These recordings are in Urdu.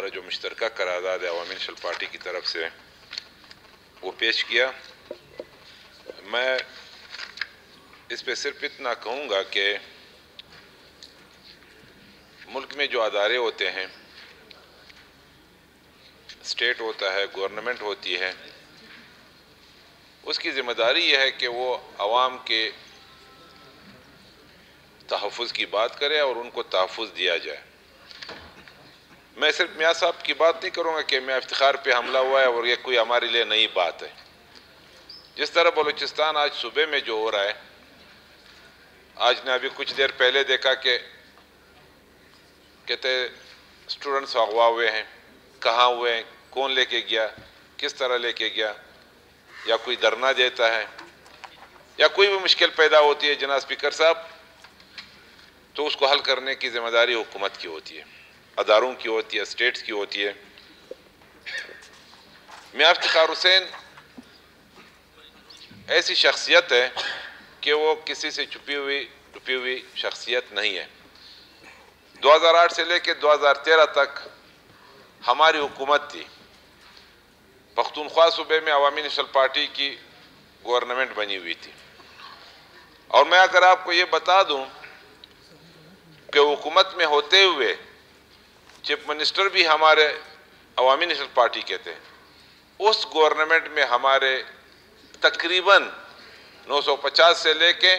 ہمارا جو مشترکہ قرارداد ہے عوامی نیشنل پارٹی کی طرف سے وہ پیش کیا. میں اس پہ صرف اتنا کہوں گا کہ ملک میں جو ادارے ہوتے ہیں، اسٹیٹ ہوتا ہے، گورنمنٹ ہوتی ہے، اس کی ذمہ داری یہ ہے کہ وہ عوام کے تحفظ کی بات کرے اور ان کو تحفظ دیا جائے. میں صرف میاں صاحب کی بات نہیں کروں گا کہ میاں افتخار پہ حملہ ہوا ہے اور یہ کوئی ہمارے لیے نئی بات ہے. جس طرح بلوچستان آج صوبے میں جو ہو رہا ہے، آج نے ابھی کچھ دیر پہلے دیکھا کہ کہتے اسٹوڈنٹس اغوا ہوئے ہیں، کہاں ہوئے ہیں، کون لے کے گیا، کس طرح لے کے گیا، یا کوئی دھرنا دیتا ہے یا کوئی بھی مشکل پیدا ہوتی ہے جناب اسپیکر صاحب، تو اس کو حل کرنے کی ذمہ داری حکومت کی ہوتی ہے، اداروں کی ہوتی ہے، اسٹیٹس کی ہوتی ہے. میاں افتخار حسین ایسی شخصیت ہے کہ وہ کسی سے چھپی ہوئی شخصیت نہیں ہے. 2008 سے لے کے 2013 تک ہماری حکومت تھی. پختونخوا صوبے میں عوامی نیشنل پارٹی کی گورنمنٹ بنی ہوئی تھی. اور میں اگر آپ کو یہ بتا دوں کہ حکومت میں ہوتے ہوئے چیف منسٹر بھی ہمارے عوامی نیشنل پارٹی کے تھے. اس گورنمنٹ میں ہمارے تقریباً 950 سے لے کے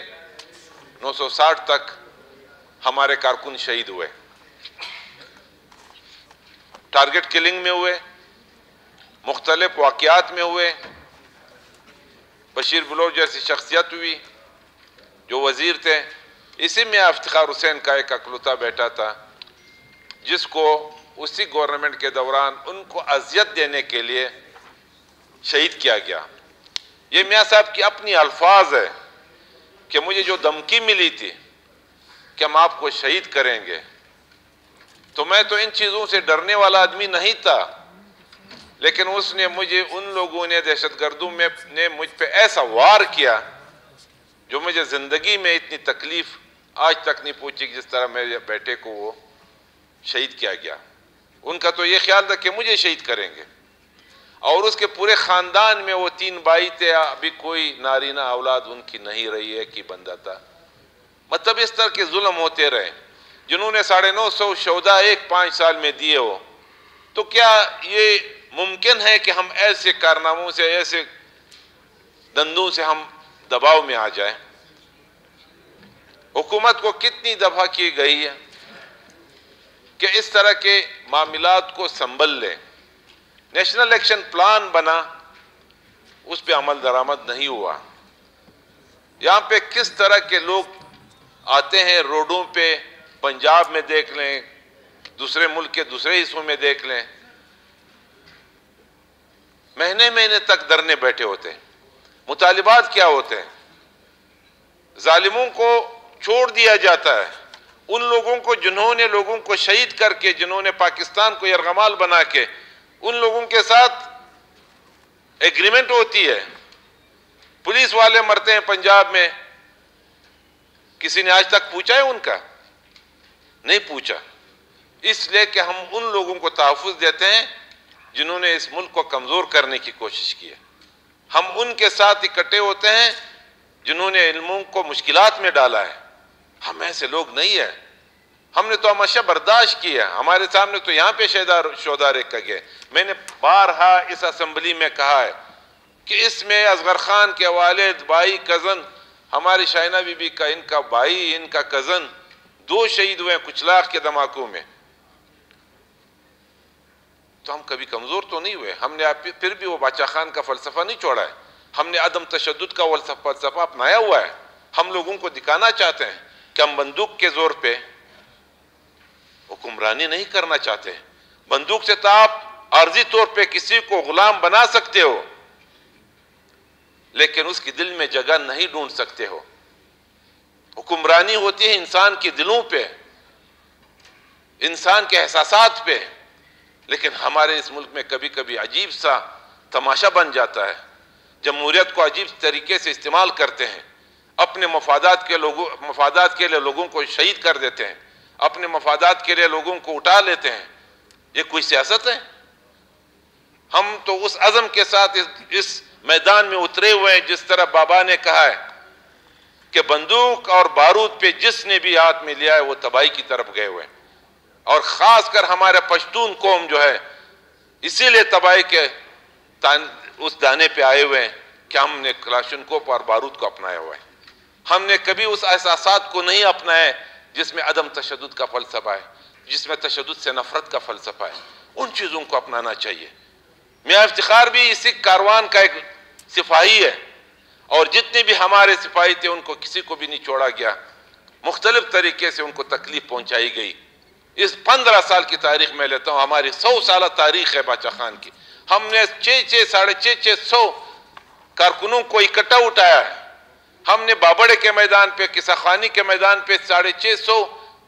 960 تک ہمارے کارکن شہید ہوئے، ٹارگٹ کلنگ میں ہوئے، مختلف واقعات میں ہوئے. بشیر بلوچ جیسی شخصیت ہوئی جو وزیر تھے. اسی میں افتخار حسین کا ایک اکلوتا بیٹا تھا جس کو اسی گورنمنٹ کے دوران ان کو اذیت دینے کے لیے شہید کیا گیا. یہ میاں صاحب کی اپنی الفاظ ہے کہ مجھے جو دھمکی ملی تھی کہ ہم آپ کو شہید کریں گے، تو میں تو ان چیزوں سے ڈرنے والا آدمی نہیں تھا، لیکن اس نے مجھے، ان لوگوں نے، دہشت گردوں نے مجھ پہ ایسا وار کیا جو مجھے زندگی میں اتنی تکلیف آج تک نہیں پہنچی جس طرح میرے بیٹے کو وہ شہید کیا گیا. ان کا تو یہ خیال تھا کہ مجھے شہید کریں گے، اور اس کے پورے خاندان میں وہ 3 بھائی تھے، ابھی کوئی نارینہ اولاد ان کی نہیں رہی ہے کہ بندہ تھا. مطلب اس طرح کے ظلم ہوتے رہے. جنہوں نے 950 شہداء 5 سال میں دیے ہو، تو کیا یہ ممکن ہے کہ ہم ایسے کارناموں سے، ایسے دندوں سے ہم دباؤ میں آ جائیں؟ حکومت کو کتنی دفعہ کی گئی ہے کہ اس طرح کے معاملات کو سنبھل لیں. نیشنل ایکشن پلان بنا، اس پہ عمل درآمد نہیں ہوا. یہاں پہ کس طرح کے لوگ آتے ہیں روڈوں پہ، پنجاب میں دیکھ لیں، دوسرے ملک کے دوسرے حصوں میں دیکھ لیں، مہینے مہینے تک دھرنے بیٹھے ہوتے ہیں. مطالبات کیا ہوتے ہیں؟ ظالموں کو چھوڑ دیا جاتا ہے. ان لوگوں کو جنہوں نے لوگوں کو شہید کر کے، جنہوں نے پاکستان کو یرغمال بنا کے، ان لوگوں کے ساتھ ایگریمنٹ ہوتی ہے. پولیس والے مرتے ہیں پنجاب میں، کسی نے آج تک پوچھا ہے ان کا؟ نہیں پوچھا. اس لیے کہ ہم ان لوگوں کو تحفظ دیتے ہیں جنہوں نے اس ملک کو کمزور کرنے کی کوشش کی ہے. ہم ان کے ساتھ اکٹھے ہوتے ہیں جنہوں نے علموں کو مشکلات میں ڈالا ہے. ہم ایسے لوگ نہیں ہیں. ہم نے تو ہمیشہ برداشت کی ہے. ہمارے سامنے تو یہاں پہ شہداء رکھ گئے. میں نے بارہا اس اسمبلی میں کہا ہے کہ اس میں اصغر خان کے والد، بھائی، کزن، ہماری شائنہ بی بی کا، ان کا بھائی، ان کا کزن 2 شہید ہوئے ہیں کچلاخ کے دھماکوں میں. تو ہم کبھی کمزور تو نہیں ہوئے. ہم نے پھر بھی وہ باچا خان کا فلسفہ نہیں چھوڑا ہے. ہم نے عدم تشدد کا فلسفہ اپنایا ہوا ہے. ہم لوگوں کو دکھانا چاہتے ہیں کہ ہم بندوق کے زور پہ حکمرانی نہیں کرنا چاہتے. بندوق سے تو آپ عارضی طور پہ کسی کو غلام بنا سکتے ہو، لیکن اس کی دل میں جگہ نہیں ڈھونڈ سکتے ہو. حکمرانی ہوتی ہے انسان کے دلوں پہ، انسان کے احساسات پہ. لیکن ہمارے اس ملک میں کبھی کبھی عجیب سا تماشا بن جاتا ہے. جمہوریت کو عجیب طریقے سے استعمال کرتے ہیں. اپنے مفادات کے لیے لوگوں کو شہید کر دیتے ہیں، اپنے مفادات کے لیے لوگوں کو اٹھا لیتے ہیں. یہ کوئی سیاست ہے؟ ہم تو اس عزم کے ساتھ اس میدان میں اترے ہوئے ہیں جس طرح بابا نے کہا ہے کہ بندوق اور بارود پہ جس نے بھی ہاتھ میں لیا ہے وہ تباہی کی طرف گئے ہوئے ہیں، اور خاص کر ہمارا پشتون قوم جو ہے اسی لیے تباہی کے اس دانے پہ آئے ہوئے ہیں کہ ہم نے کلاشنکوف اور بارود کو اپنایا ہوا ہے۔ ہم نے کبھی اس احساسات کو نہیں اپنایا جس میں عدم تشدد کا فلسفہ ہے، جس میں تشدد سے نفرت کا فلسفہ ہے، ان چیزوں کو اپنانا چاہیے۔ میاں افتخار بھی اسی کاروان کا ایک سپاہی ہے، اور جتنے بھی ہمارے سپاہی تھے ان کو کسی کو بھی نہیں چھوڑا گیا، مختلف طریقے سے ان کو تکلیف پہنچائی گئی۔ اس 15 سال کی تاریخ میں لیتا ہوں، ہماری 100 سالہ تاریخ ہے باچا خان کی، ہم نے 600 کارکنوں کو اکٹھا اٹھایا ہے۔ ہم نے بابڑے کے میدان پہ، قصہ خوانی کے میدان پہ 650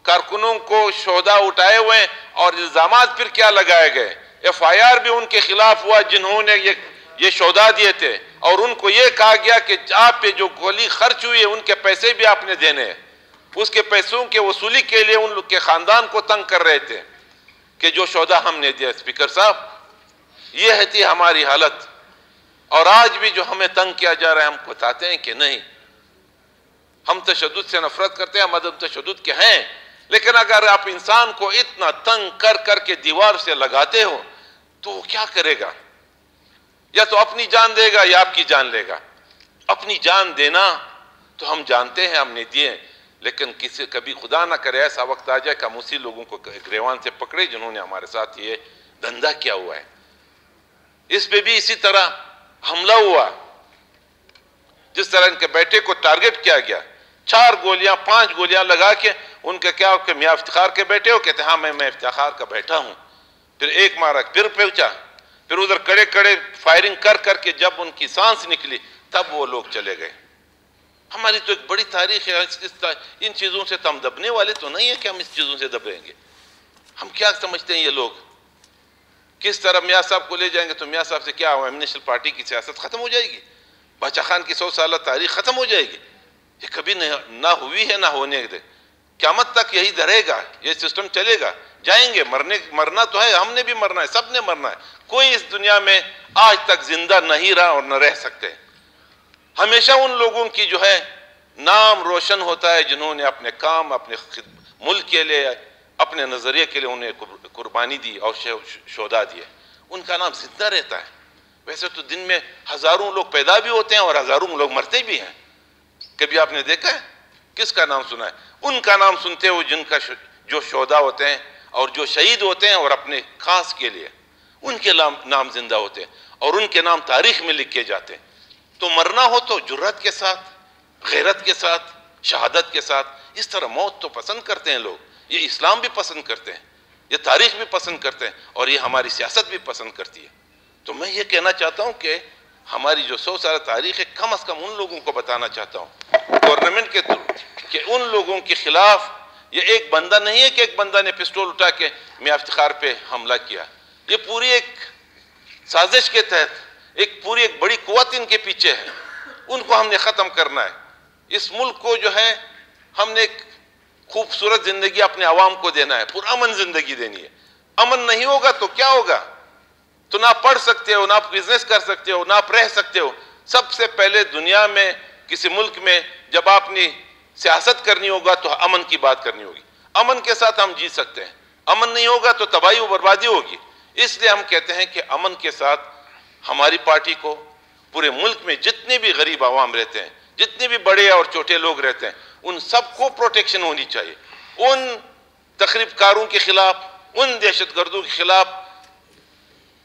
کارکنوں کو شہداء اٹھائے ہوئے ہیں، اور الزامات پھر کیا لگائے گئے، FIR بھی ان کے خلاف ہوا جنہوں نے یہ شہداء دیے تھے، اور ان کو یہ کہا گیا کہ آپ پہ جو گولی خرچ ہوئی ہے ان کے پیسے بھی آپ نے دینے ہیں۔ اس کے پیسوں کے وصولی کے لیے ان لوگ کے خاندان کو تنگ کر رہے تھے کہ جو شہداء ہم نے دیا۔ اسپیکر صاحب، یہ تھی ہماری حالت، اور آج بھی جو ہمیں تنگ کیا جا رہا ہے ہم بتاتے ہیں کہ نہیں، ہم تشدد سے نفرت کرتے ہیں، ہم عدم تشدد کے ہیں، لیکن اگر آپ انسان کو اتنا تنگ کر کے دیوار سے لگاتے ہو تو وہ کیا کرے گا؟ یا تو اپنی جان دے گا یا آپ کی جان لے گا۔ اپنی جان دینا تو ہم جانتے ہیں، ہم نے دیے، لیکن کبھی خدا نہ کرے ایسا وقت آ جائے کہ ہم اسی لوگوں کو گریوان سے پکڑے جنہوں نے ہمارے ساتھ یہ دھندا کیا ہوا ہے۔ اس پہ بھی اسی طرح حملہ ہوا، جس طرح ان کے بیٹے کو ٹارگٹ کیا گیا، 4 گولیاں 5 گولیاں لگا کے ان کا کیا کہ میاں افتخار کے بیٹے ہو؟ کہتے ہاں میں افتخار کا بیٹا ہوں۔ پھر ایک مارا، پھر پہنچا، پھر ادھر کڑے فائرنگ کر کے جب ان کی سانس نکلی تب وہ لوگ چلے گئے۔ ہماری تو ایک بڑی تاریخ ہے، ان چیزوں سے تو ہم دبنے والے تو نہیں ہیں کہ ہم اس چیزوں سے دبیں گے۔ ہم کیا سمجھتے ہیں یہ لوگ کس طرح میاں صاحب کو لے جائیں گے تو میاں صاحب سے کیا ہوا، نیشنل پارٹی کی سیاست ختم ہو جائے گی، باچا خان کی 100 سالہ تاریخ ختم ہو جائے گی؟ یہ کبھی نہ ہوئی ہے، نہ ہونے دے، قیامت تک یہی رہے گا، یہ سسٹم چلے گا۔ جائیں گے، مرنا تو ہے، ہم نے بھی مرنا ہے، سب نے مرنا ہے، کوئی اس دنیا میں آج تک زندہ نہیں رہا اور نہ رہ سکتے۔ ہمیشہ ان لوگوں کی جو ہے نام روشن ہوتا ہے جنہوں نے اپنے کام، اپنے ملک کے لیے، اپنے نظریے کے لیے انہیں قربانی دی اور شہداء دیے، ان کا نام زندہ رہتا ہے۔ ویسے تو دن میں ہزاروں لوگ پیدا بھی ہوتے ہیں اور ہزاروں لوگ مرتے بھی ہیں، کبھی آپ نے دیکھا ہے؟ کس کا نام سنا ہے؟ ان کا نام سنتے ہو جن کا جو شہداء ہوتے ہیں اور جو شہید ہوتے ہیں اور اپنے خاص کے لیے، ان کے نام زندہ ہوتے ہیں اور ان کے نام تاریخ میں لکھے جاتے ہیں۔ تو مرنا ہو تو جرات کے ساتھ، غیرت کے ساتھ، شہادت کے ساتھ۔ اس طرح موت تو پسند کرتے ہیں لوگ، یہ اسلام بھی پسند کرتے ہیں، یہ تاریخ بھی پسند کرتے ہیں، اور یہ ہماری سیاست بھی پسند کرتی ہے۔ تو میں یہ کہنا چاہتا ہوں کہ ہماری جو 100 سالہ تاریخ ہے، کم از کم ان لوگوں کو بتانا چاہتا ہوں گورنمنٹ کے تھرو کہ ان لوگوں کے خلاف یہ ایک بندہ نہیں ہے کہ ایک بندہ نے پسٹول اٹھا کے میاں افتخار پہ حملہ کیا، یہ پوری ایک سازش کے تحت پوری ایک بڑی قوت ان کے پیچھے ہے، ان کو ہم نے ختم کرنا ہے۔ اس ملک کو جو ہے ہم نے ایک خوبصورت زندگی اپنے عوام کو دینا ہے، پرامن زندگی دینی ہے۔ امن نہیں ہوگا تو کیا ہوگا؟ تو نہ پڑھ سکتے ہو، نہ بزنس کر سکتے ہو، نہ آپ رہ سکتے ہو۔ سب سے پہلے دنیا میں کسی ملک میں جب آپ نے سیاست کرنی ہوگا تو امن کی بات کرنی ہوگی، امن کے ساتھ ہم جی سکتے ہیں، امن نہیں ہوگا تو تباہی و بربادی ہوگی۔ اس لیے ہم کہتے ہیں کہ امن کے ساتھ ہماری پارٹی کو پورے ملک میں جتنے بھی غریب عوام رہتے ہیں، جتنے بھی بڑے اور چھوٹے لوگ رہتے ہیں، ان سب کو پروٹیکشن ہونی چاہیے۔ ان تخریب کاروں کے خلاف، ان دہشت گردوں کے خلاف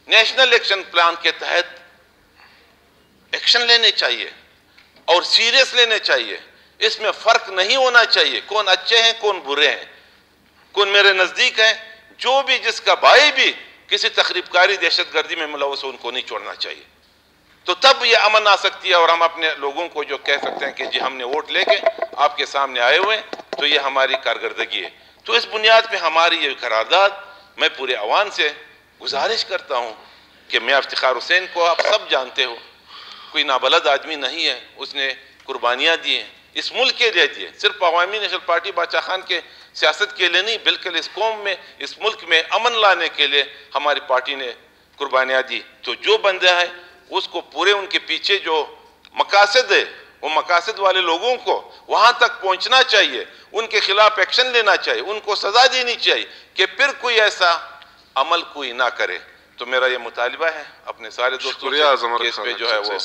نیشنل ایکشن پلان کے تحت ایکشن لینے چاہیے اور سیریس لینے چاہیے۔ اس میں فرق نہیں ہونا چاہیے کون اچھے ہیں کون برے ہیں، کون میرے نزدیک ہیں، جو بھی جس کا بھائی بھی کسی تخریب کاری دہشت گردی میں ملوث ہو ان کو نہیں چھوڑنا چاہیے۔ تو تب یہ امن آ سکتی ہے اور ہم اپنے لوگوں کو جو کہہ سکتے ہیں کہ جی ہم نے ووٹ لے کے آپ کے سامنے آئے ہوئے تو یہ ہماری کارکردگی ہے۔ تو اس بنیاد پہ ہماری یہ قرارداد، میں پورے عوام سے گزارش کرتا ہوں کہ میاں افتخار حسین کو آپ سب جانتے ہو، کوئی نابلد آدمی نہیں ہے، اس نے قربانیاں دی ہیں، اس ملک کے لیے دی ہیں۔ صرف عوامی نیشنل پارٹی باچا خان کے سیاست کے لیے نہیں بلکہ اس قوم میں اس ملک میں امن لانے کے لیے ہماری پارٹی نے قربانیاں دی. تو جو بندہ ہے اس کو پورے ان کے پیچھے جو مقاصد ہے وہ مقاصد والے لوگوں کو وہاں تک پہنچنا چاہیے, ان کے خلاف ایکشن لینا چاہیے, ان کو سزا دینی چاہیے کہ پھر کوئی ایسا عمل کوئی نہ کرے. تو میرا یہ مطالبہ ہے اپنے سارے دوستوں سے کہ اس پہ جو ہے وہ